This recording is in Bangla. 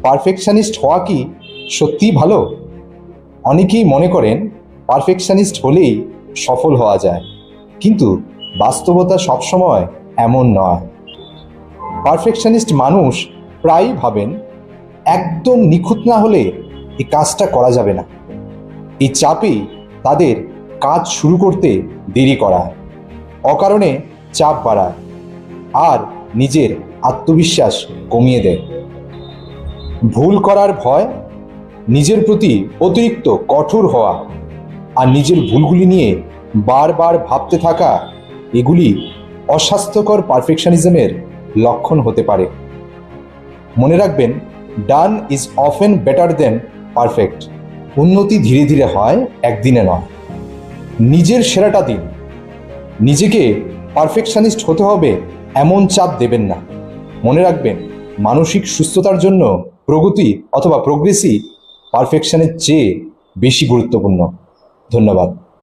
পারফেকশনিস্ট হওয়া কি সত্যিই ভালো? অনেকেই মনে করেন পারফেকশনিস্ট হলেই সফল হওয়া যায়, কিন্তু বাস্তবতা সবসময় এমন নয়। পারফেকশনিস্ট মানুষ প্রায়ই ভাবেন একদম নিখুঁত না হলে এই কাজটা করা যাবে না। এই চাপেই তাদের কাজ শুরু করতে দেরি করায়, অকারণে চাপ বাড়ায় আর নিজের আত্মবিশ্বাস কমিয়ে দেয়। ভুল করার ভয়, নিজের প্রতি অতিরিক্ত কঠোর হওয়া আর নিজের ভুলগুলি নিয়ে বারবার ভাবতে থাকা, এগুলি অস্বাস্থ্যকর পারফেকশনিজমের লক্ষণ হতে পারে। মনে রাখবেন, done is often better then perfect. উন্নতি ধীরে ধীরে হয়, একদিনে নয়। নিজের সেরাটা দিন। নিজেকে পারফেকশনিস্ট হতে হবে এমন চাপ দেবেন না। মনে রাখবেন, মানসিক সুস্থতার জন্য প্রগতি অথবা প্রোগ্রেসই পারফেকশনের চেয়ে বেশি গুরুত্বপূর্ণ। ধন্যবাদ।